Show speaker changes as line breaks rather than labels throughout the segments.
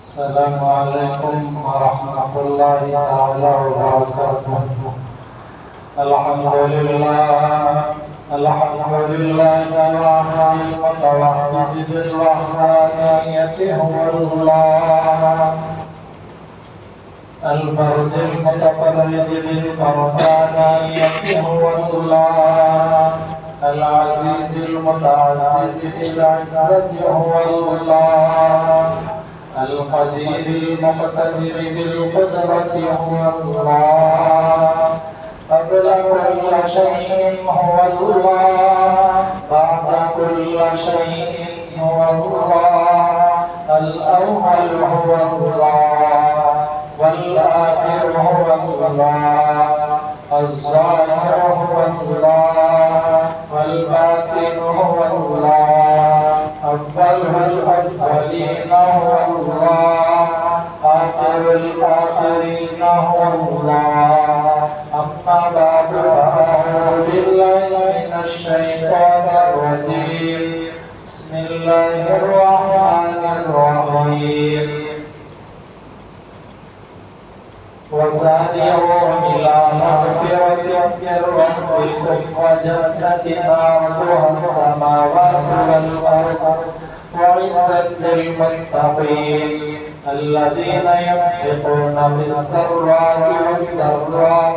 السلام عليكم ورحمة الله تعالى وبركاته. الحمد لله الواحد المتوحد بالوحدانية هو الله، الفرد المتفرد بالفردانية هو الله، العزيز المتعزز بالعزة هو الله، القدير المقتدر بالقدرة هو الله، قبل كل شيء هو الله، بعد كل شيء هو الله، الأول هو الله، والآخر هو الله، الظاهر هو الله، والباطن هو الله، أفضل الأفضلين هو الله، آخر الآخرين هو الله. أما بعد فأعوذ بالله من الشيطان الرجيم. بسم الله الرحمن الرحيم. وسارعوا إلى مغفرة من ربكم وجنة عرضها السماوات والأرض أعدت للمتقين الذين ينفقون في السراء والضراء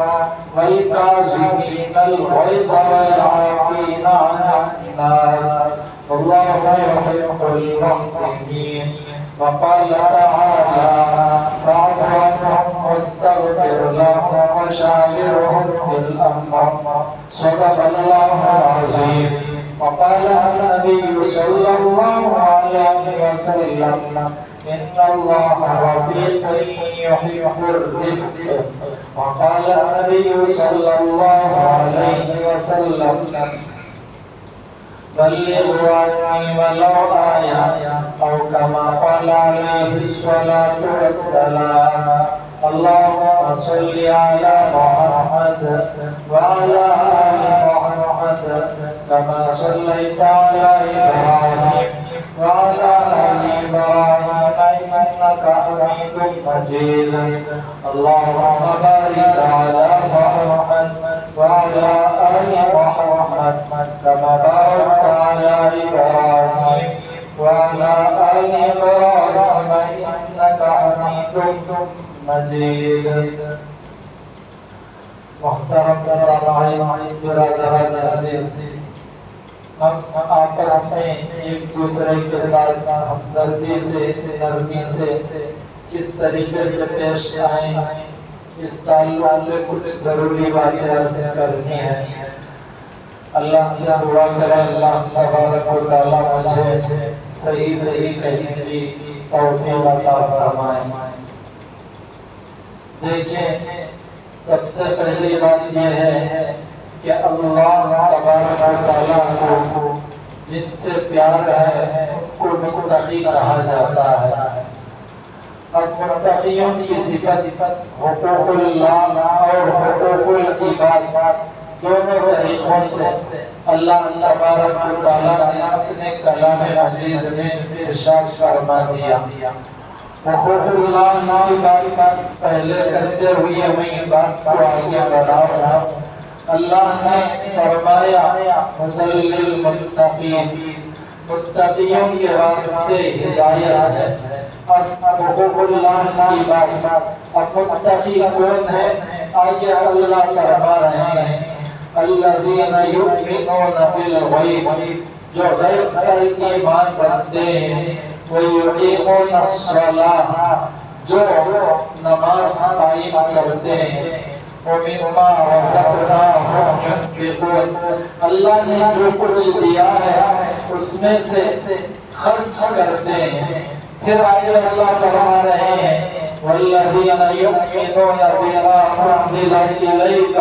والكاظمين الغيظ والعافين عن الناس والله يحب المحسنين. وقال تعالى: فاعف عنهم واستغفر لهم وشاورهم في الأمر. صدق الله العظيم. وقال النبي صلى الله عليه وسلم: إن الله رفيق يحب الرفق. وقال النبي صلى الله عليه وسلم: بلغوا عني ولو آية، أو كما قال عليه الصلاة والسلام. اللهم صل على محمد وعلى آل محمد كما صليت على إبراهيم وعلى آل إبراهيم إنك حميد مجيد. اللهم بارك على محمد وعلى آل محمد كما باركت على إبراهيم وعلى آل إبراهيم إنك حميد مجيد. محترم سامعین، برادران عزیز، ہم آپس میں ایک دوسرے کے ساتھ ہمدردی سے، نرمی سے کس طریقے سے پیش آئیں، اس تعلق سے کچھ ضروری باتیں عرض کرنی ہیں۔ اللہ سے دعا کریں اللہ تبارک و تعالی مجھے صحیح کہنے کی توفیق عطا فرمائیں۔ دیکھیں، سب سے پہلی بات یہ ہے کہ اللہ تبارک و تعالی کو جن سے پیار ہے ان کو متقی کہا جاتا ہے۔ اب متقیوں کی صفت حقوق اللہ اور حقوق العباد دونوں طریقوں سے اللہ تبارک و تعالی نے اپنے کلام مجید میں ارشاد فرما دیا۔ حقوق اللہ کی بات پہلے کرتے ہوئے میں بات کو آگے بڑھاؤں گا۔ اللہ نے فرمایا ہدی للمتقین، متقیوں کے واسطے ہدایت ہے۔ اب حقوق اللہ کی بات، اب متقی کون ہے؟ آگے اللہ فرما رہے ہیں الذین یؤمنون بالغیب، جو غیب پر ایمان رکھتے ہیں، وَيُقِيمُونَ الصَّلَاةَ، جو نماز قائم کرتے ہیں، وَمِمَّا رَزَقْنَاهُمْ يُنْفِقُونَ، اللہ نے جو کچھ دیا ہے اس میں سے خرچ کرتے ہیں۔ پھر آگے اللہ فرما رہے ہیں وَالَّذِينَ يُؤْمِنُونَ بِمَا أُنزِلَ إِلَيْكَ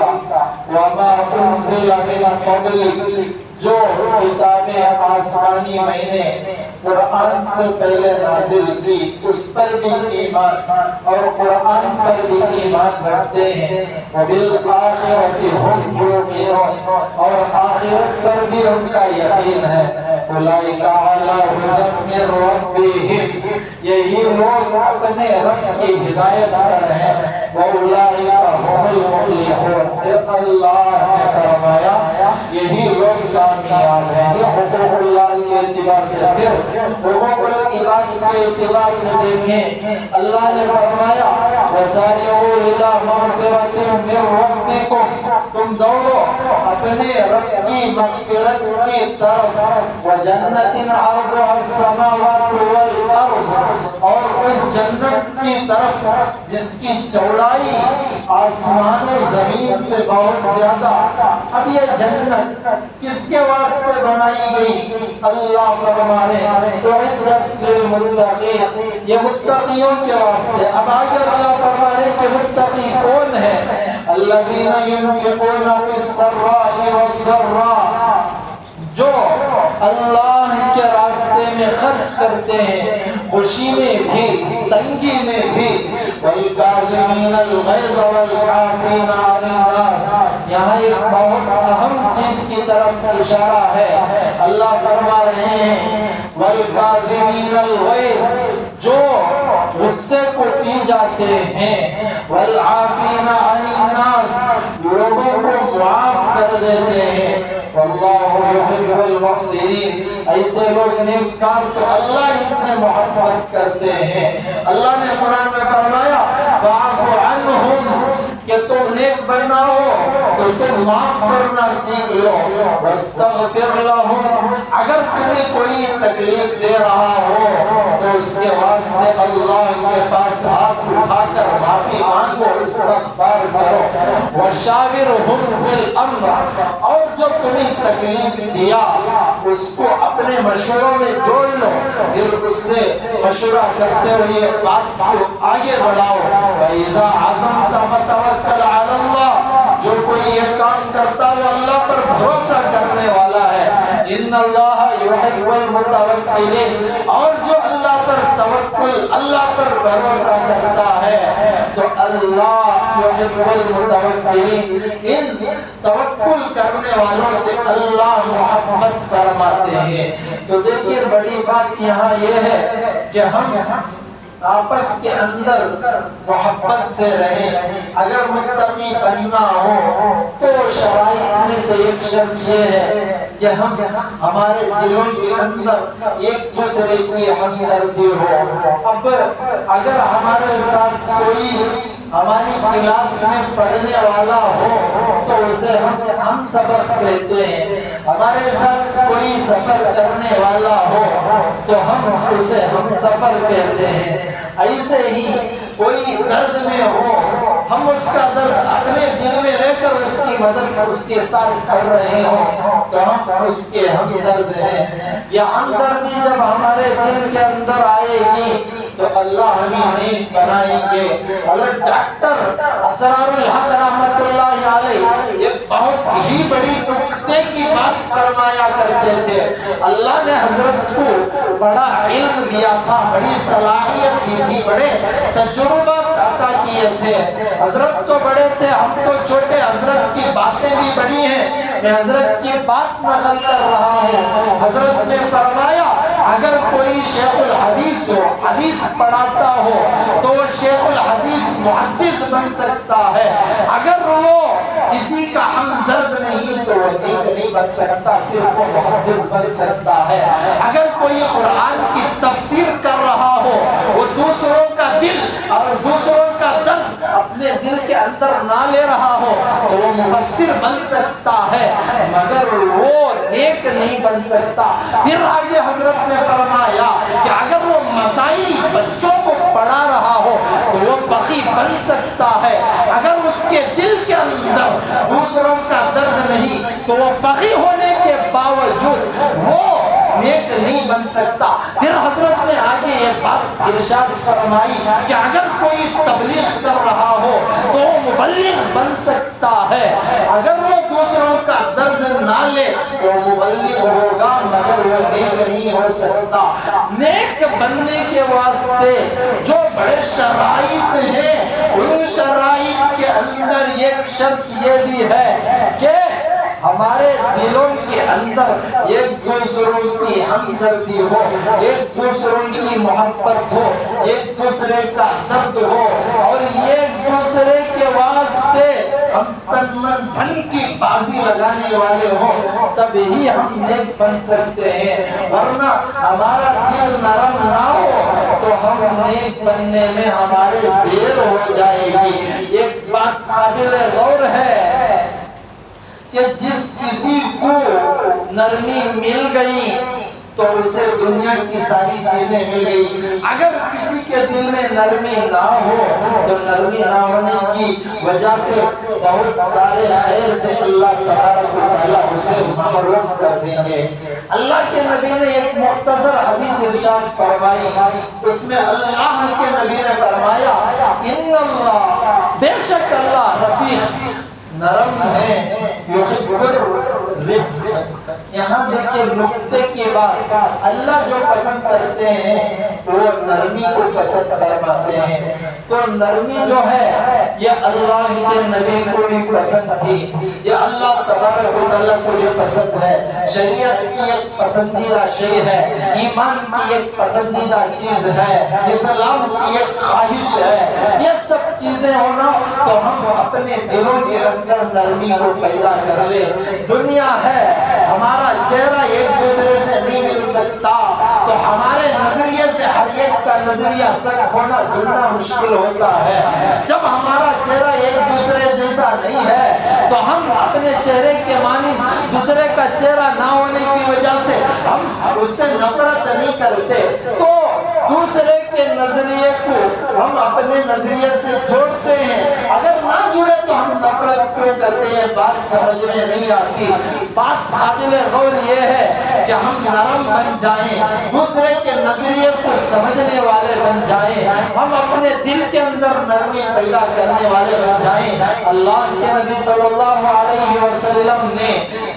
وَمَا أُنزِلَ مِن قَبْلِكَ، جو کتابیں آسمانی میں نے قرآن سے پہلے نازل کی اس پر بھی ایمان اور قرآن پر بھی ایمان رکھتے ہیں۔ وَبِالْآخِرَةِ هُمْ يُوقِنُونَ، اور آخرت پر بھی ان کا یقین ہے۔ اولئک علی ھدی من ربہم، یہی لوگ اپنے رب کی ہدایت پر ہیں، واولئک ھم المفلحون، پھر اللہ نے فرمایا یہی لوگ کامیاب ہیں۔ یہ حقوق اللہ کے اعتبار سے، پھر حقوق العباد کے اعتبار سے دیکھیں، اللہ نے فرمایا وَسَارِعُوا إِلَىٰ مَغْفِرَةٍ مِّن رَّبِّكُمْ، تم دوڑو اپنے رب کی مغفرت کی طرف، وَجَنَّةٍ عَرْضُهَا السَّمَاوَاتُ وَالْأَرْضُ، اور اس جنت کی طرف جس کی چوڑائی آسمان و زمین سے بہت زیادہ۔ اب یہ جنت کس کے واسطے بنائی گئی؟ اللہ فرما رہے اعدت للمتقین، یہ متقیوں کے واسطے۔ اب آگے اللہ فرما رہے کہ متقی کون ہے؟ الذین ينفقون فی السراء والضراء، جو اللہ کے راستے میں خرچ کرتے ہیں، خوشی میں بھی تنگی میں بھی، والکاظمین الغیظ والعافین عن الناس۔ یہاں ایک بہت اہم چیز کی طرف اشارہ ہے، اللہ فرما رہے ہیں والکاظمین الغیظ، جو غصے کو پی جاتے ہیں، والعافین عن الناس، لوگوں کو معاف کر دیتے ہیں، واللہ یحب المحسنین، ایسے لوگ نیک کار تو اللہ ان سے محبت کرتے ہیں۔ اللہ نے قرآن میں فرمایا فاعف عنہم، کہ تم نیک بننا ہو تو تم معاف کرنا سیکھ لو، واستغفر لہم، اگر تمہیں کوئی تکلیف دے رہا ہو تو اس کے واسطے اللہ کے پاس ہاتھ اٹھا کر معافی مانگو، استغفار کرو، وشاورہم فی الامر، اور جو تمہیں تکلیف دیا اس کو اپنے مشوروں میں جوڑ لو، پھر اس سے مشورہ کرتے ہوئے بات کو آگے بڑھاؤ۔ فَإِذَا عَزَمْتَ فَتَوَكَّلْ عَلَى اللَّهِ، جو کوئی یہ کام کرتا وہ اللہ پر بھروسہ کرنے والا ہے۔ ان اللہ یحب المتوکلین، اور جو اللہ پر توکل، اللہ پر بھروسہ کرتا ہے تو اللہ یحب المتوکلین، ان توکل کرنے والوں سے اللہ محبت فرماتے ہیں۔ تو دیکھیے بڑی بات یہاں یہ ہے کہ ہم آپس کے اندر محبت سے رہیں۔ اگر متقی بننا ہو تو شرائط میں سے ایک شرط یہ ہے کہ ہم ہمارے دلوں کے اندر ایک دوسرے کی ہمدردی ہو۔ اب اگر ہمارے ساتھ کوئی ہماری کلاس میں پڑھنے والا ہو تو اسے ہم سبق کہتے ہیں، ہمارے ساتھ کوئی سفر کرنے والا ہو تو ہم اسے ہم سفر کہتے ہیں۔ ایسے ہی کوئی درد میں ہو، ہم اس کا درد اپنے دل میں لے کر اس کی مدد اس کے ساتھ کر رہے ہوں تو ہم اس کے ہمدرد ہیں۔ یہ ہمدردی جب ہمارے دل کے اندر آئے گی تو اللہ ہمیں نیک بنائیں گے۔ حضرت ڈاکٹر اسرار الحق رحمت اللہ علیہ ایک بہت ہی بڑی نکتے کی بات فرمایا کرتے تھے۔ اللہ نے حضرت کو بڑا علم دیا تھا، بڑی صلاحیت دی تھی، بڑے تجربات عطا کیے تھے۔ حضرت تو بڑے تھے، ہم تو چھوٹے، حضرت کی باتیں بھی بڑی ہیں، میں حضرت کی بات نقل کر رہا ہوں۔ حضرت نے فرمایا اگر کوئی شیخ الحدیث ہو، حدیث پڑھاتا ہو تو وہ شیخ الحدیث محدث بن سکتا ہے، اگر وہ کسی کا ہمدرد نہیں تو وہ نیک نہیں بن سکتا، صرف وہ محدث بن سکتا ہے۔ اگر کوئی قرآن کی تفسیر کر رہا ہو، وہ دوسروں کا دل اور دوسروں کا درد اپنے دل کے اندر نہ لے رہا ہو تو وہ مفسر بن سکتا ہے، مگر وہ نیک نہیں بن سکتا۔ پھر آگے حضرت نے فرمایا کہ اگر وہ مسائل بچوں کو پڑھا رہا ہو تو وہ فقیہ بن سکتا ہے، اگر اس کے دل کے اندر دوسروں کا درد نہیں تو وہ فقیہ ہونے کے باوجود وہ نیک نہیں بن سکتا۔ پھر حضرت نے آگے یہ بات ارشاد فرمائی کہ اگر کوئی تبلیغ کر رہا ہو تو وہ مبلغ بن سکتا ہے، اگر وہ دوسروں کا درد نہ لے تو مبلغ ہوگا مگر وہ نیک نہیں ہو سکتا۔ نیک بننے کے واسطے جو بڑے شرائط ہیں، ان شرائط کے اندر ایک شرط یہ بھی ہے کہ ہمارے دلوں کے اندر ایک دوسروں کی ہمدردی ہو، ایک دوسروں کی محبت ہو، ایک دوسرے کا درد ہو، اور ایک دوسرے کے واسطے ہم تن من دھن کی بازی لگانے والے ہوں، تب ہی ہم نیک بن سکتے ہیں۔ ورنہ ہمارا دل نرم نہ ہو تو ہم نیک بننے میں ہمارے دیر ہو جائے گی۔ ایک بات قابل غور ہے کہ جس کسی کو نرمی مل گئی تو اسے دنیا کی ساری چیزیں مل گئی۔ اگر کسی کے دل میں نرمی نہ ہو تو نرمی نہ ہونے کی وجہ سے بہت سارے خیر سے اللہ تبارک و تعالیٰ اسے محروم کر دیں گے۔ اللہ کے نبی نے ایک مختصر حدیث ارشاد فرمائی، اس میں اللہ کے نبی نے فرمایا ان اللہ، بے شک اللہ رفیق نرم ہے، یحب الرفق۔ یہاں دیکھیں نقطے کی بات، اللہ جو پسند کرتے ہیں وہ نرمی کو پسند فرماتے ہیں۔ تو نرمی جو ہے یہ اللہ کے نبی کو بھی پسند تھی، یہ اللہ تبارک و تعالیٰ کو بھی پسند ہے، شریعت کی ایک پسندیدہ شے ہے، ایمان کی ایک پسندیدہ چیز ہے، اسلام کی ایک خواہش ہے۔ یہ سب چیزیں ہونا تو ہم اپنے دلوں کے اندر نرمی کو پیدا کر لیں۔ دنیا ہے، ہمارا چہرہ ایک دوسرے سے نہیں مل سکتا تو ہمارے نظریے سے ہر ایک کا نظریہ سچ ہونا جڑنا مشکل ہوتا ہے۔ جب ہمارا چہرہ ایک دوسرے جیسا نہیں ہے تو ہم اپنے چہرے کے مانند دوسرے کا چہرہ نہ ہونے کی وجہ سے ہم اس سے نفرت نہیں کرتے، تو دوسرے کے نظریے کو ہم اپنے نظریے سے جوڑتے ہیں۔ اگر نہ جڑے تو ہم نفرت کیوں کرتے ہیں، بات سمجھ میں نہیں آتی۔ بات قابل غور یہ ہے کہ ہم نرم بن جائیں، دوسرے کے نظریے کو سمجھنے والے بن جائیں، ہم اپنے دل کے اندر نرمی پیدا کرنے والے بن جائیں۔ اللہ کے نبی صلی اللہ علیہ وسلم نے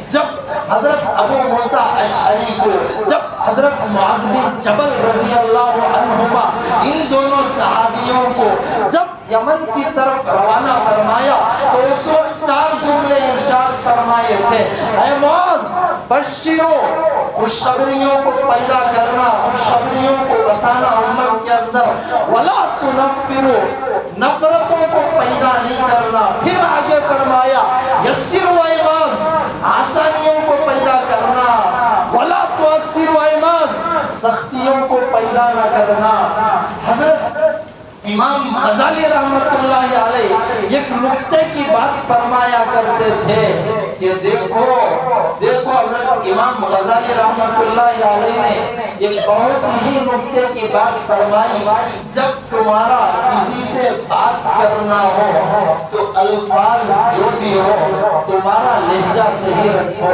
جب حضرت ابو موسیٰ اشعری کو، جب حضرت معاذ بن جبل رضی اللہ عنہما، ان دونوں صحابیوں کو جب یمن کی طرف روانہ فرمایا تو اس وقت 4 جملے ارشاد فرمائے تھے، اے معاذ بشرو، خوشخبریوں کو پیدا کرنا، خوشخبریوں کو بتانا امت کے اندر، ولا تنفرو، نفرتوں کو پیدا نہیں کرنا۔ پھر آگے فرمایا یسروا اے معاذ، آسانیوں کو پیدا کرنا، ولا تعسروا اے معاذ، سختیوں کو پیدا نہ کرنا۔ حضرت امام غزالی رحمت اللہ علیہ ایک نقطے کی بات فرمایا کرتے تھے کہ دیکھو حضرت امام غزالی رحمت اللہ علیہ نے ایک بہت ہی نقطے کی بات فرمائی، جب تمہارا کسی سے بات کرنا ہو تو الفاظ جو بھی ہو تمہارا لہجہ صحیح رکھو،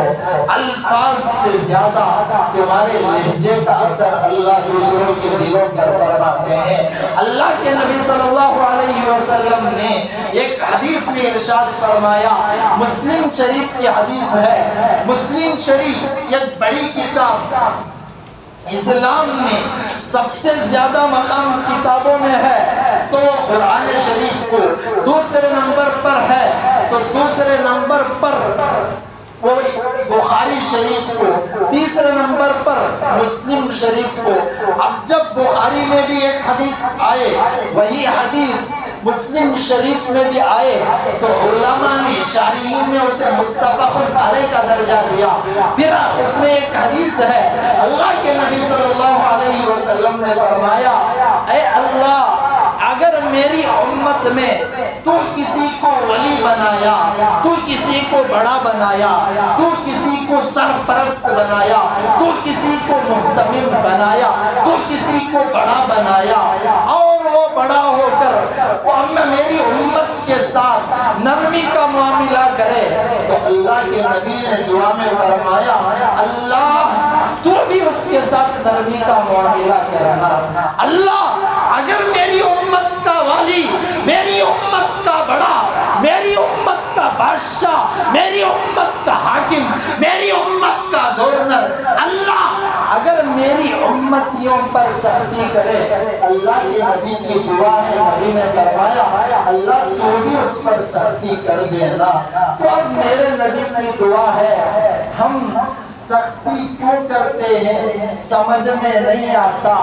الفاظ سے زیادہ تمہارے لہجے کا اثر اللہ دوسروں کے دلوں پر فرماتے ہیں۔ اللہ کے نبی صلی اللہ علیہ وسلم نے ایک حدیث میں ارشاد فرمایا، مسلم شریف کی حدیث ہے، مسلم شریف ایک بڑی کتاب، اسلام میں سب سے زیادہ مقام کتابوں میں ہے تو قرآن شریف کو، دوسرے نمبر پر ہے تو دوسرے نمبر پر وہ بخاری شریف کو، تیسرے نمبر پر مسلم شریف کو۔ اب جب بخاری میں بھی ایک حدیث آئے، وہی حدیث مسلم شریف میں بھی آئے تو علماء نے، شارحین نے اسے متفق علیہ کا درجہ دیا۔ پھر اس میں ایک حدیث ہے، اللہ کے نبی صلی اللہ علیہ وسلم نے فرمایا، اے اللہ، اگر میری امت میں تو کسی کو ولی بنایا، تو کسی کو بڑا بنایا، تو کسی کو سرپرست بنایا، تو کسی کو محتمم بنایا، تو کسی کو بڑا بنایا، اور وہ بڑا ہو کر وہ میری امت کے ساتھ نرمی کا معاملہ کرے تو اللہ کے نبی نے دعا میں فرمایا، اللہ تو بھی اس کے ساتھ نرمی کا معاملہ کرنا۔ اللہ اگر میری امت کا والی، میری امت کا بڑا، میری امت کا بادشاہ، میری امت کا حاکم، میری امت کا گورنر، اللہ اگر میری امتیوں پر سختی کرے۔ اللہ کے نبی کی دعا ہے، نبی نے فرمایا اللہ تو بھی اس پر سختی کر دینا۔ تو اب میرے نبی کی دعا ہے، ہم سختی کیوں کرتے ہیں سمجھ میں نہیں آتا۔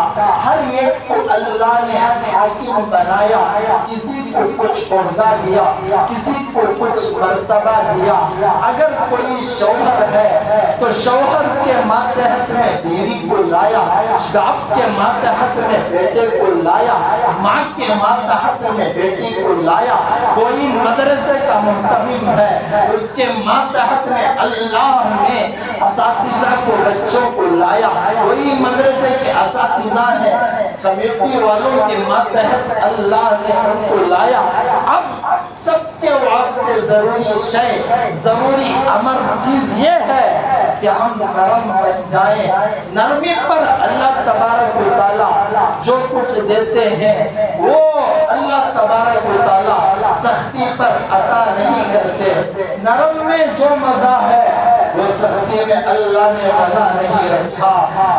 ہر ایک کو اللہ نے حاکم بنایا، کسی کو کچھ عہدہ دیا، کسی کو کچھ مرتبہ دیا۔ اگر کوئی شوہر ہے تو شوہر کے ماتحت میں بیوی کو لایا، باپ کے ماتحت میں بیٹے کو لایا، ماں کے ماتحت میں بیٹی کو لایا۔ کوئی مدرسے کا محتمم ہے، اس کے ماتحت میں اللہ نے اساتذہ کو، بچوں کو لایا۔ کوئی مدرسے کے اساتذہ ہیں، کمیٹی والوں کے ماتحت اللہ نے ان کو لایا۔ اب سب کے واسطے ضروری شے، ضروری امر چیز یہ ہے کہ ہم نرم بن جائیں۔ نرمی پر اللہ تبارک و تعالی جو کچھ دیتے ہیں وہ اللہ تبارک و تعالی سختی پر عطا نہیں کرتے۔ نرم میں جو مزہ ہے وہ سختی میں اللہ نے مزہ نہیں رکھا۔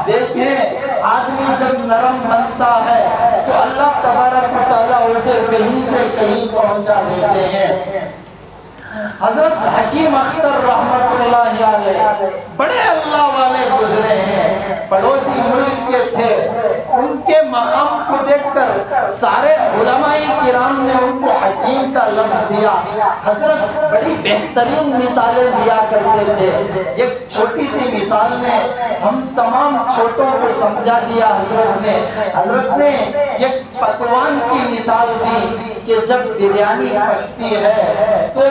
دیکھیں آدمی جب نرم بنتا ہے تو اللہ تبارک و تعالی اسے کہیں سے کہیں پہنچا دیتے ہیں۔ حضرت حکیم اختر رحمت اللہ علیہ بڑے اللہ والے گزرے ہیں، پڑوسی ملک کے تھے۔ ان کے مقام کو دیکھ کر سارے علماء کرام نے ان کو حکیم کا لفظ دیا۔ حضرت بڑی بہترین مثالیں دیا کرتے تھے۔ ایک چھوٹی سی مثال نے ہم تمام چھوٹوں کو سمجھا دیا۔ حضرت نے ایک پکوان کی مثال دی کہ جب بریانی پکتی ہے تو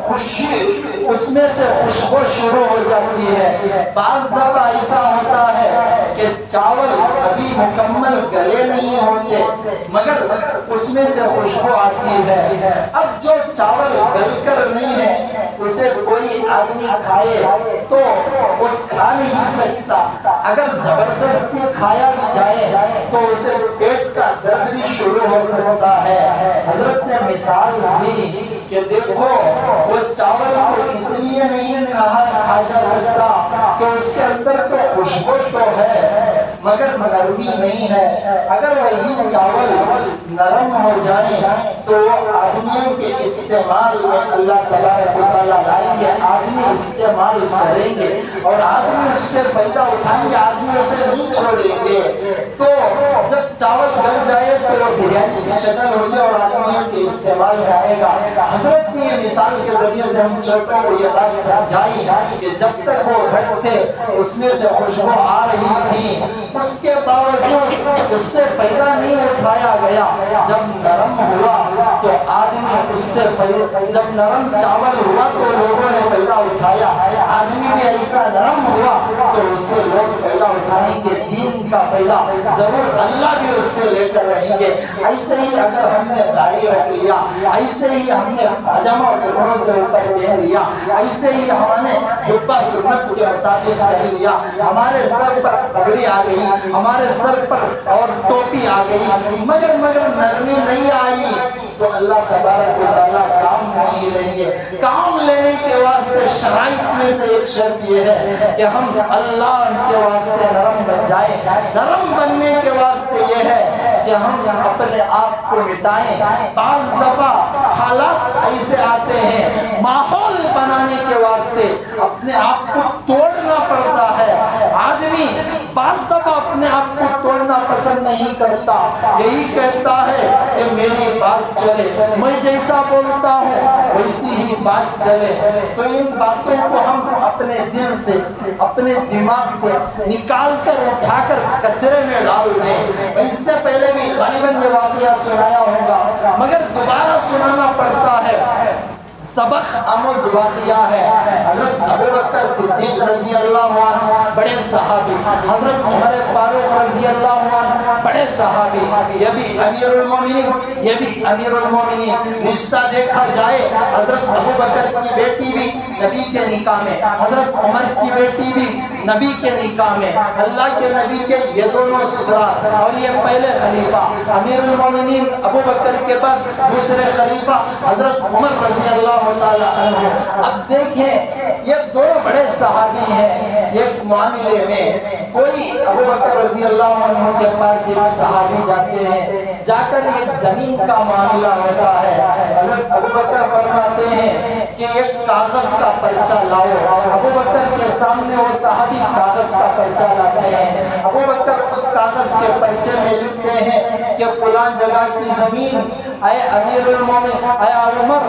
خوشی اس میں سے خوشبو شروع ہو جاتی ہے۔ بعض دفعہ ایسا ہوتا ہے کہ چاول ابھی مکمل گلے نہیں ہوتے مگر اس میں سے خوشبو آتی ہے۔ اب جو چاول گل کر نہیں ہے اسے کوئی آدمی کھائے تو وہ کھا نہیں سکتا، اگر زبردستی کھایا بھی جائے تو اسے پیٹ کا درد بھی شروع ہو سکتا ہے۔ حضرت نے مثال دی کہ دیکھو وہ چاول کو اس لیے نہیں کھا جا سکتا کہ اس کے اندر تو خوشبو تو ہے مگر نرمی نہیں ہے۔ اگر وہی چاول نرم ہو جائے تو آدمیوں کے استعمال میں اللہ تبارک و تعالیٰ لائیں گے، آدمی استعمال کریں گے اور آدمی اس سے فائدہ اٹھائیں گے، آدمی اسے نہیں چھوڑیں گے۔ تو جب چاول گل جائے تو وہ بریانی کی شکل ہوگی اور آدمیوں کے استعمال میں آئے گا۔ حضرت نے یہ مثال کے ذریعے سے ہم چھوٹوں کو یہ بات سمجھائی کہ جب تک وہ گھٹ تھے اس میں سے خوشبو آ رہی تھی، اس کے باوجود اس سے فائدہ نہیں اٹھایا گیا۔ جب نرم ہوا تو آدمی اس سے جب نرم چاول ہوا تو لوگوں نے فائدہ اٹھایا، آدمی بھی ایسا نرم ہوا تو اس سے لوگ فائدہ اٹھائیں گے، دین کا فائدہ ضرور اللہ بھی اس سے لے کر رہیں گے۔ ایسے ہی اگر ہم نے داڑھی رکھ لیا، ایسے ہی ہم نے پاجامہ اور ٹخنوں سے اوپر پہن لیا، ایسے ہی ہم نے جبہ سنت کے مطابق کر لیا، ہمارے سر پر پگڑی آ گئی، ہمارے سر پر اور ٹوپی آ گئی مگر نرمی نہیں آئی تو اللہ تبارک و تعالیٰ کام نہیں لیں گے۔ کام لینے کے واسطے شرائط میں سے ایک شرط یہ ہے کہ ہم اللہ کے واسطے نرم بن جائیں۔ نرم بننے کے واسطے یہ ہے کہ ہم اپنے آپ کو مٹائیں۔ بعض دفعہ حالات ایسے آتے ہیں، ماحول بنانے کے واسطے اپنے آپ کو توڑنا پڑتا ہے۔ آدمی بعض دفعہ اپنے آپ کو توڑنا پسند نہیں کرتا، یہی کہتا ہے کہ میری بات چلے، میں جیسا بولتا ہوں ویسی ہی بات چلے۔ تو ان باتوں کو ہم اپنے دل سے، اپنے دماغ سے نکال کر اٹھا کر کچرے میں ڈال دیں۔ اس سے پہلے بھی غالباً یہ واقعہ سنایا ہوگا مگر دوبارہ سنانا پڑتا ہے۔ سبق آموز واقعہ ہے۔ حضرت ابوبکر صدیق رضی اللہ عنہ بڑے صحابی، حضرت عمر فاروق رضی اللہ عنہ بڑے صحابی، یہ بھی امیر المومنین، یہ بھی امیر المومنین۔ رشتہ دیکھا جائے حضرت ابوبکر کی بیٹی بھی نبی کے نکاح میں، حضرت عمر کی بیٹی بھی نبی کے نکاح میں، اللہ کے نبی کے یہ دونوں سسرال اور یہ پہلے خلیفہ امیر المومنین ابوبکر کے بعد دوسرے خلیفہ حضرت عمر رضی اللہ تعالیٰ عنہ۔ اب دیکھیں یہ دو بڑے صحابی ہیں. ایک معاملے میں کوئی ابو بکر رضی اللہ عنہ کے پاس ایک صحابی جاتے ہیں, جا کر ایک زمین کا معاملہ ہوتا ہے. حضرت ابو بکر فرماتے ہیں کہ ایک کاغذ کا پرچہ لاؤ. ابو بکر کے سامنے وہ صحابی کاغذ کا پرچہ لاتے ہیں. ابو بکر اس کاغذ کے پرچے میں لکھتے ہیں کہ فلان جگہ کی زمین اے امیر المومنین, اے عمر,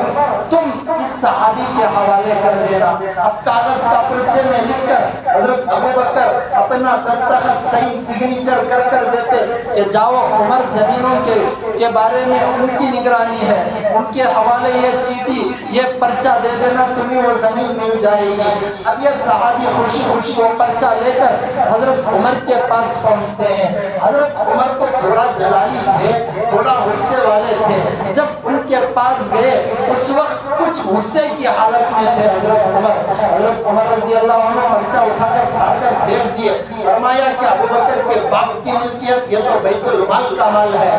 تم اس صحابی کے حوالے کر دینا. اب کاغذ کا پرچے میں لکھ کر حضرت ابو بکر اپنا دستخط صحیح سگنیچر کر دیتے کہ جاؤ عمر زمینوں کے بارے میں ان کی نگرانی ہے, ان کے حوالے یہ چیٹی یہ پرچہ دے دینا, تمہیں وہ زمین مل جائے گی. اب یہ صحابی خوشی خوشی وہ پرچہ لے کر حضرت عمر کے پاس پہنچتے ہیں. حضرت عمر تو تھوڑا جلالی تھے, تھوڑا غصے والے تھے. جب ان کے پاس گئے اس وقت کچھ غصے کی حالت میں تھے حضرت عمر رضی اللہ عنہ پرچہ اٹھا کر پھاڑ کر پھینک دیے. فرمایا کہ ابو بکر کے باپ کی ملکیت, یہ تو بیت المال کا مال ہے.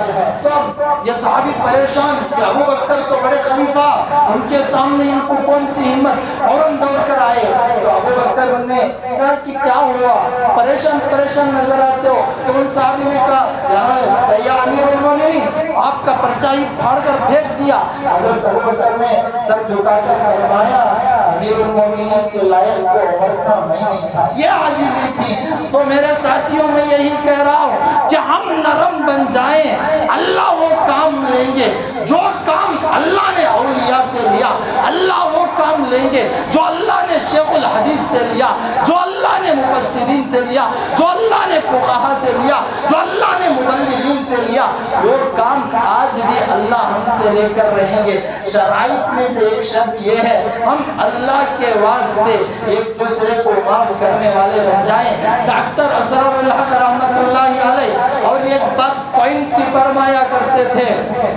تو اب یہ صحابی پریشان کہ ابو بکر تو بڑے خلیفہ, ان کے سامنے ان کو کون سی ہمت, فوراً دوڑ کر آئے. تو ابو بکر نے کہا کہ کیا ہوا, پریشان نظر آتے ہو. تو ان صحابی نے کہا یا امیر المومنین, آپ کا پرچہ ہی پھاڑ کر پھینک دیا. حضرت ابو بکر نے سر جھکا کر فرمایا امیر المومنین کے لائق تو عمر تھا, میں نہیں تھا. یہ عاجزی تھی. تو میرے ساتھیوں میں یہی کہہ رہا ہوں کہ ہم نرم بن جائیں, اللہ وہ کام لیں گے جو کام اللہ نے اولیاء سے لیا. اللہ وہ کام لیں گے جو اللہ نے شیخ الحدیث سے لیا, جو اللہ نے مفسرین سے لیا, جو اللہ نے فقہا سے لیا, جو اللہ نے مبلغین سے لیا. وہ کام آج بھی اللہ ہم سے لے کر رہیں گے. شرائط میں سے ایک شرط یہ ہے ہم اللہ کے واسطے ایک دوسرے کو معاف کرنے والے بن جائیں. ڈاکٹر اسرار الحق رحمت اللہ علیہ اور ایک بات پوائنٹ کی فرمایا کرتے تھے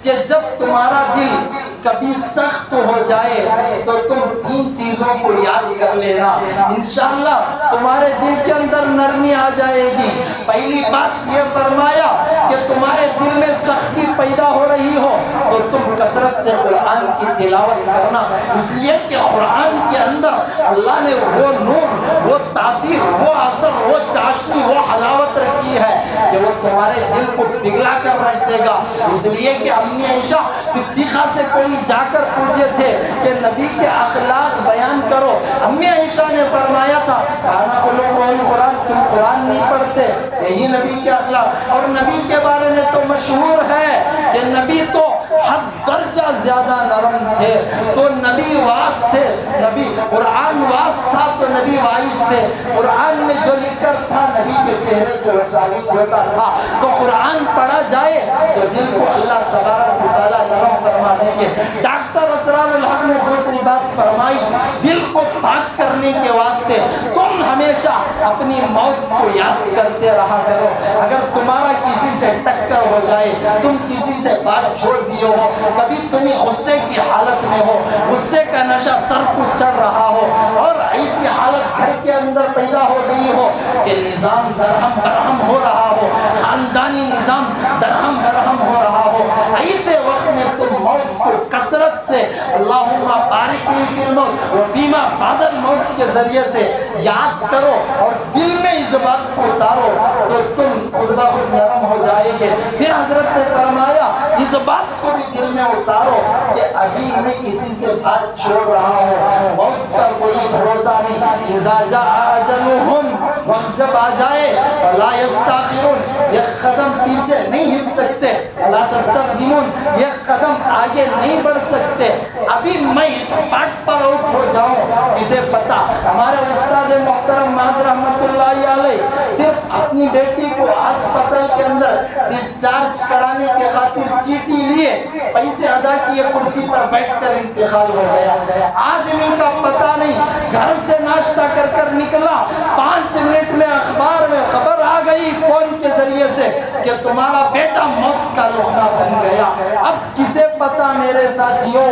کہ جب تمہارا دل کبھی سخت ہو جائے تو تم تین چیزوں کو یاد کر لینا, انشاءاللہ تمہارے دل کے اندر نرمی آ جائے گی. پہلی بات یہ فرمایا کہ تمہارے دل میں سختی پیدا ہو رہی ہو تو تم کثرت سے قرآن کی تلاوت کرنا, اس لیے کہ قرآن کے اندر اللہ نے وہ نور, وہ تاثیر, وہ اثر, وہ چاشنی, وہ حلاوت رکھی ہے کہ وہ تمہارے دل کو پگھلا کر رکھ دے گا. اس لیے کہ امی عائشہ صدیقہ سے کوئی جا کر پوچھے تھے کہ نبی کے اخلاق بیان کرو. امی عائشہ نے فرمایا تھا کانا خلق القرآن, تم قرآن نہیں پڑھتے, یہی نبی کے اخلاق. اور نبی کے بارے میں تو مشہور ہے کہ نبی تو حد درجہ زیادہ نرم تھے. تو نبی واس تھے, نبی قرآن واس تھا تو نبی وائس تھے. قرآن میں جو لکھا تھا نبی کے چہرے سے وہ ثابت ہوتا تھا. تو قرآن پڑھا جائے تو دل کو اللہ تبارک و تعالیٰ نرم فرما دیں گے. ڈاکٹر اسرار الحق نے دوسری بات فرمائی, دل کو پاک کرنے کے واسطے تم ہمیشہ اپنی موت کو یاد کرتے رہا کرو. اگر تمہارا کسی سے ٹکر ہو جائے, تم کسی سے بات چھوڑ دیے ہو, کبھی تمہیں غصے کی حالت میں ہو, غصے کا نشہ سر کو چڑھ رہا ہو اور ایسی حالت گھر کے اندر پیدا ہو گئی ہو کہ نظام درہم برہم ہو رہا ہو, خاندانی نظام درہم برہم ہو رہا ہو, ایسے وقت میں تم موت کو کثرت سے اللہم بارک لی فی الموت و فیما بعد الموت کے ذریعے سے یاد کرو اور دل میں اس بات کو اتارو تو تم خود بخود نرم ہو جائے گے. پھر حضرت نے فرمایا اس بات کو بھی دل میں اتارو کہ ابھی میں کسی سے بات چھوڑ رہا ہوں, موت کا کوئی بھروسہ نہیں. اذا جاء اجلہم, وقت جب آ جائے لا یستاخرون, یہ قدم پیچھے نہیں ہٹ سکتے, لا تستقدمون, یہ قدم آگے نہیں بڑھ سکتے. ابھی میں اس بات پر آؤٹ ہو جاؤں, اسے پتا. ہمارے استاد محترم ناز رحمت اللہ علیہ صرف اپنی بیٹی کو ہسپتال کے اندر ڈسچارج کرانے کے خاطر چیٹی لیے, پیسے ادا کیے, کرسی پر بیٹھ کر انتقال ہو گیا. آدمی کا پتہ نہیں, گھر سے ناشتہ کر کر نکلا, 5 منٹ میں اخبار میں خبر آ گئی فون کے ذریعے سے کہ تمہارا بیٹا موت کا لقمہ بن گیا. اب کسے پتا میرے ساتھیوں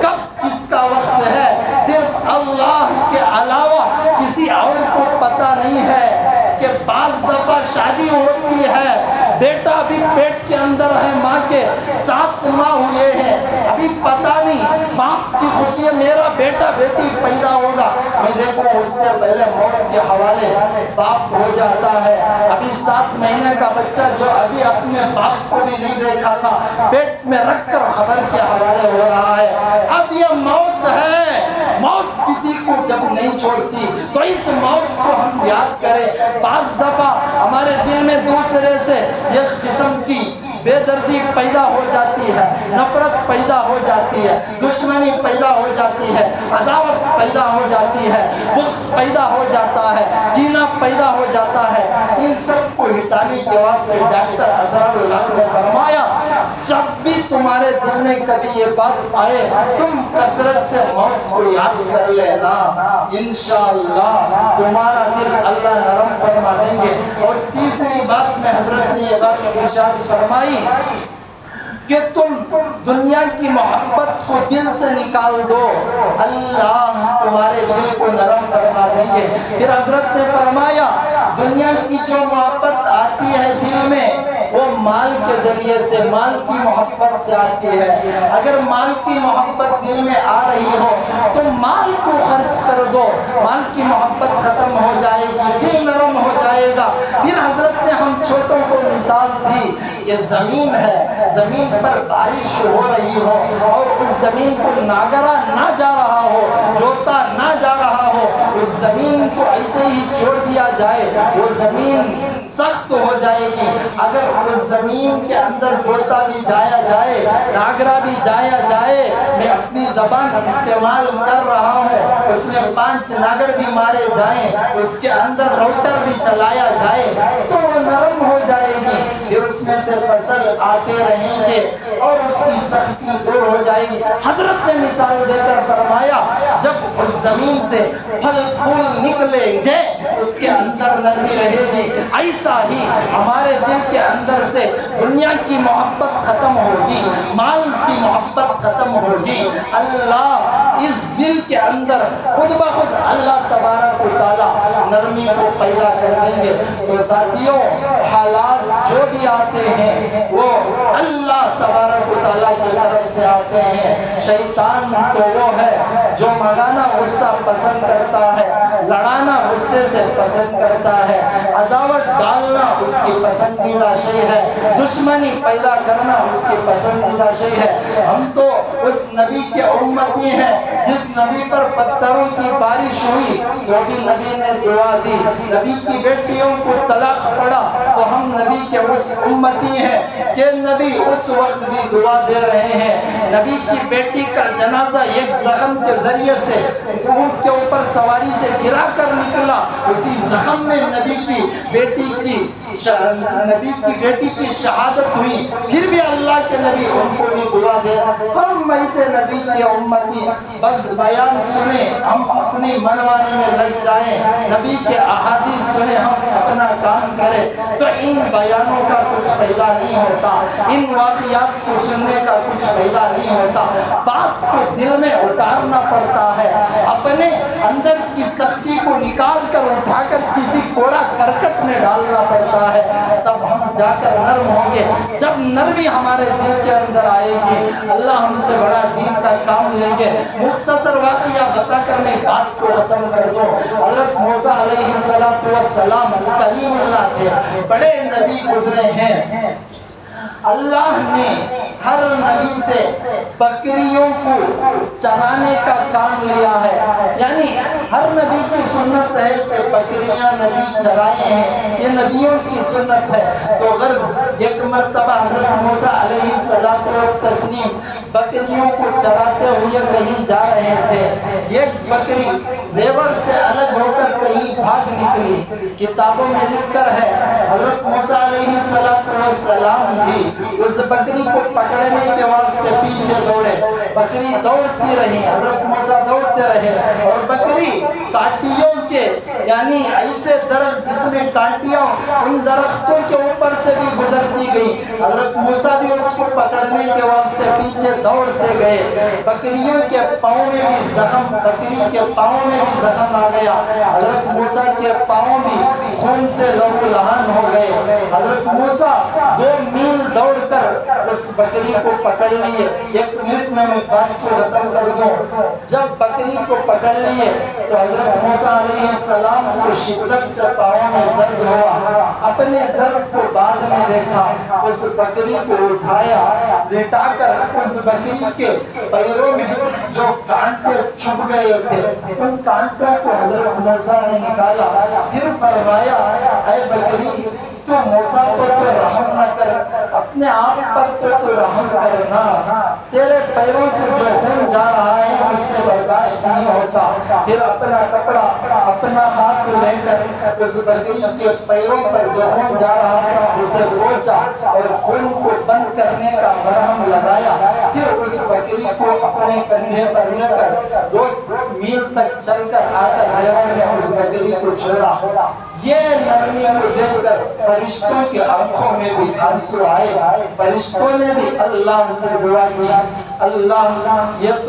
کب کس کا وقت ہے؟ صرف اللہ کے علاوہ کسی اور کو پتا نہیں ہے. کہ بعض دفعہ شادی ہوتی ہے, بیٹا ابھی پیٹ کے اندر ہے, ماں کے 7 ماہ ہوئے ہیں, ابھی پتا نہیں, باپ کی خوشی ہے میرا بیٹا
بیٹی پیدا ہوگا، میں دیکھوں اس سے پہلے موت کے حوالے باپ ہو جاتا ہے۔ ابھی 7 مہینے کا بچہ جو ابھی اپنے باپ کو بھی نہیں دیکھا تھا، پیٹ میں رکھ کر خبر کے حوالے ہو رہا ہے۔ اب یہ موت ہے، موت کسی کو جب نہیں چھوڑتی تو اس موت کو ہم یاد کریں۔ بعض دفعہ ہمارے دل میں دوسرے سے یہ قسم کی بے دردی پیدا ہو جاتی ہے، نفرت پیدا ہو جاتی ہے، دشمنی پیدا ہو جاتی ہے، عداوت پیدا ہو جاتی ہے، بغض پیدا ہو جاتا ہے، کینہ پیدا ہو جاتا ہے۔ ان سب کو ہٹانے کے واسطے ڈاکٹر اسرار اللہ نے فرمایا جب بھی تمہارے دل میں کبھی یہ بات آئے تم کثرت سے موت کو یاد کر لینا، انشاءاللہ تمہارا دل اللہ نرم فرما دیں گے۔ اور تیسری بات میں حضرت نے یہ بات ارشاد فرمائی کہ تم دنیا کی محبت کو دل سے نکال دو، اللہ تمہارے دل کو نرم فرما دیں گے۔ پھر حضرت نے فرمایا دنیا کی جو محبت آتی ہے دل میں وہ مال کے ذریعے سے، مال کی محبت سے آتی ہے۔ اگر مال کی محبت دل میں آ رہی ہو تو مال کو خرچ کر دو، مال کی محبت ختم ہو جائے گی، دل نرم ہو جائے گا۔ پھر حضرت نے ہم چھوٹوں کو مثال دی، یہ زمین ہے، زمین پر بارش ہو رہی ہو اور اس زمین کو ناگرا نہ جا رہا ہو، جوتا نہ جا رہا ہو، اس زمین کو ایسے ہی چھوڑ دیا جائے وہ زمین سخت ہو جائے گی۔ اگر اس زمین کے اندر جوتا بھی جایا جائے، ناگرا بھی جایا جائے، میں اپنی زبان استعمال کر رہا ہوں، اس میں 5 ناگر بھی مارے جائیں، اس کے اندر روٹر بھی چلایا جائے تو وہ نرم ہو جائے گی، پھر اس میں سے فصل آتے رہیں گے اور اس کی سختی دور ہو جائے گی۔ حضرت نے مثال دے کر فرمایا جب اس زمین سے پھل پھول نکلیں گے اس کے اندر نرمی رہے گی، ایسا ہی ہمارے دل کے اندر سے دنیا کی محبت ختم ہوگی، مال کی محبت ختم ہوگی، اللہ اس دل کے اندر خود بخود اللہ تبارک و تعالی نرمی کو پیدا کر دیں گے۔ تو ساتھیوں حالات جو بھی آتے ہیں وہ اللہ تبارک و تعالی کی طرف سے آتے ہیں۔ شیطان تو وہ ہے جو منگانا غصہ پسند کرتا ہے، لڑانا غصے سے پسند کرتا ہے، عداوت ڈالنا اس کی پسندیدہ شے ہے، دشمنی پیدا کرنا اس کی پسندیدہ شے ہے۔ ہم تو اس نبی کے امتی ہیں جس نبی پر پتھروں کی بارش ہوئی تو بھی نبی نے دعا دی، نبی کی بیٹیوں کو طلاق پڑا تو ہم نبی کے اس امتی ہیں کہ نبی اس وقت بھی دعا دے رہے ہیں۔ نبی کی بیٹی کا جنازہ ایک زخم کے ذریعے سے اونٹ کے اوپر سواری سے گرا کر نکلا، اسی زخم میں نبی کی بیٹی کی شہادت ہوئی، پھر بھی اللہ کے نبی ان کو بھی دعا دے۔ ہم ایسے نبی کی امتی بس بیان سنیں ہم اپنی منوانی میں لگ جائیں، نبی کے احادیث سنیں ہم اپنا کام کریں تو ان بیانوں کا کچھ فائدہ نہیں ہوتا، ان واقعات کو سننے کا کچھ فائدہ نہیں ہوتا۔ بات کو دل میں اتارنا پڑتا ہے، اپنے اندر کی سختی کو نکال کر اٹھا کر کسی کوڑا کرکٹ میں ڈالنا پڑتا ہے، تب ہم جا کر نرم ہوں گے۔ جب نرمی ہمارے دل کے اندر آئے گی اللہ ہم سے بڑا دین کا کام لیں گے۔ مختصر واقعہ بتا کر میں بات کو ختم کر دوں۔ حضرت موسیٰ علیہ السلام کلیم اللہ تھے، بڑے نبی گزرے ہیں، اللہ نے ہر نبی سے بکریوں کو چرانے کا کام لیا ہے، یعنی ہر نبی کی سنت ہے کہ بکریاں نبی چرائے ہیں، یہ نبیوں کی سنت ہے۔ تو غرض ایک مرتبہ حضرت موسیٰ علیہ السلام بکریوں کو چراتے ہوئے کہیں جا رہے تھے، ایک بکری دیور سے الگ ہو کر کہیں بھاگ نکلی۔ کتابوں میں لکھ کر ہے حضرت موسیٰ علیہ السلام بھی اس بکری کو پکڑنے کے واسطے پیچھے دوڑے، بکری دوڑتی رہی، حضرت موسیٰ دوڑتے رہے اور بکری کانٹیوں کے یعنی ایسے درخت جس میں کانٹیاں ان درختوں کے اوپر سے بھی گزرتی گئی، حضرت موسیٰ بھی اس کو پکڑنے کے واسطے پیچھے دوڑتے گئے۔ بکریوں کے پاؤں میں بھی زخم، بکری کے پاؤں میں میں بھی زخم آ گیا، حضرت موسیٰ کے پاؤں بھی خون سے لہو لہان ہو گئے۔ حضرت موسیٰ 2 میل دوڑ کر اس بکری کو پکڑ لیے۔ 1 منٹ میں بات کو ختم کر دوں۔ جب بکری کو پکڑ لیے تو حضرت موسیٰ علیہ السلام کو شدت سے پاؤں میں درد ہوا، اپنے درد کو بعد میں دیکھا، اس بکری کو اٹھایا، لٹا کر اس بکری کے پیروں میں جو کانٹے چھپ گئے تھے ان کانٹوں کو حضرت موسیٰ نے نکالا، پھر فرمایا اے بکری تو موسیٰ پر تو رحم نہ کر، اپنے آپ پر تو رحم کرنا، تیرے پیروں سے جو خون جا رہا ہے اس سے برداشت نہیں ہوتا۔ پھر اپنا کپڑا اپنا ہاتھ لے کر اس بکری کے پیروں پر جو خون جا رہا تھا اسے پوچھا اور خون کو بند کرنے کا مرہم لگایا، پھر اس بکری کو اپنے کندھے پر لے کر 2 میل تک چل کر آ کر ڈرائیور نے اس بکری کو چھوڑا۔ یہ نرمی کو دیکھ کر فرشتوں کی آنکھوں میں بھی آنسو آئے، فرشتوں نے بھی اللہ سے دعا کی، اللہ یہ تو